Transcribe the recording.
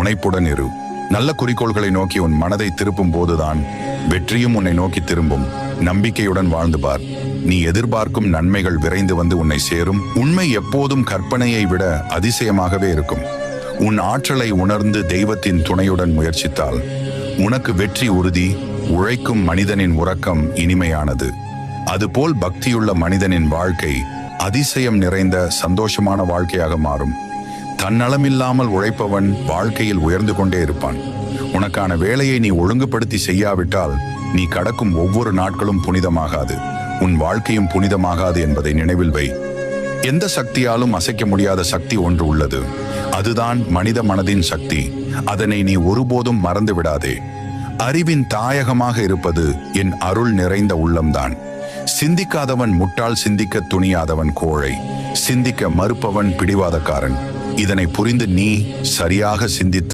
முனைப்புடன் இரு. நல்ல குறிக்கோள்களை நோக்கி உன் மனதை திருப்பும் போதுதான் வெற்றியும் உன்னை நோக்கி திரும்பும். நம்பிக்கையுடன் வாழ்ந்து பார். நீ எதிர்பார்க்கும் நன்மைகள் விரைந்து வந்து உன்னை சேரும். உண்மை எப்போதும் கற்பனையை விட அதிசயமாகவே இருக்கும். உன் ஆற்றலை உணர்ந்து தெய்வத்தின் துணையுடன் முயற்சித்தால் உனக்கு வெற்றி உறுதி. உழைக்கும் மனிதனின் உறக்கம் இனிமையானது. அதுபோல் பக்தியுள்ள மனிதனின் வாழ்க்கை அதிசயம் நிறைந்த சந்தோஷமான வாழ்க்கையாக மாறும். தன்னலமில்லாமல் உழைப்பவன் வாழ்க்கையில் உயர்ந்து கொண்டே இருப்பான். உனக்கான வேலையை நீ ஒழுங்குபடுத்தி செய்யாவிட்டால் நீ கடக்கும் ஒவ்வொரு நாட்களும் புனிதமாகாது. உன் வாழ்க்கையும் புனிதமாகாது என்பதை நினைவில் வை. எந்த சக்தியாலும் அசைக்க முடியாத சக்தி ஒன்று உள்ளது. அதுதான் மனித மனதின் சக்தி. அதனை நீ ஒருபோதும் மறந்து விடாதே. அறிவின் தாயகமாக இருப்பது என் அருள் நிறைந்த உள்ளம்தான். சிந்திக்காதவன் முட்டாள், சிந்திக்க துணியாதவன் கோழை, சிந்திக்க மறுப்பவன் பிடிவாதக்காரன். இதனை புரிந்து நீ சரியாக சிந்தித்து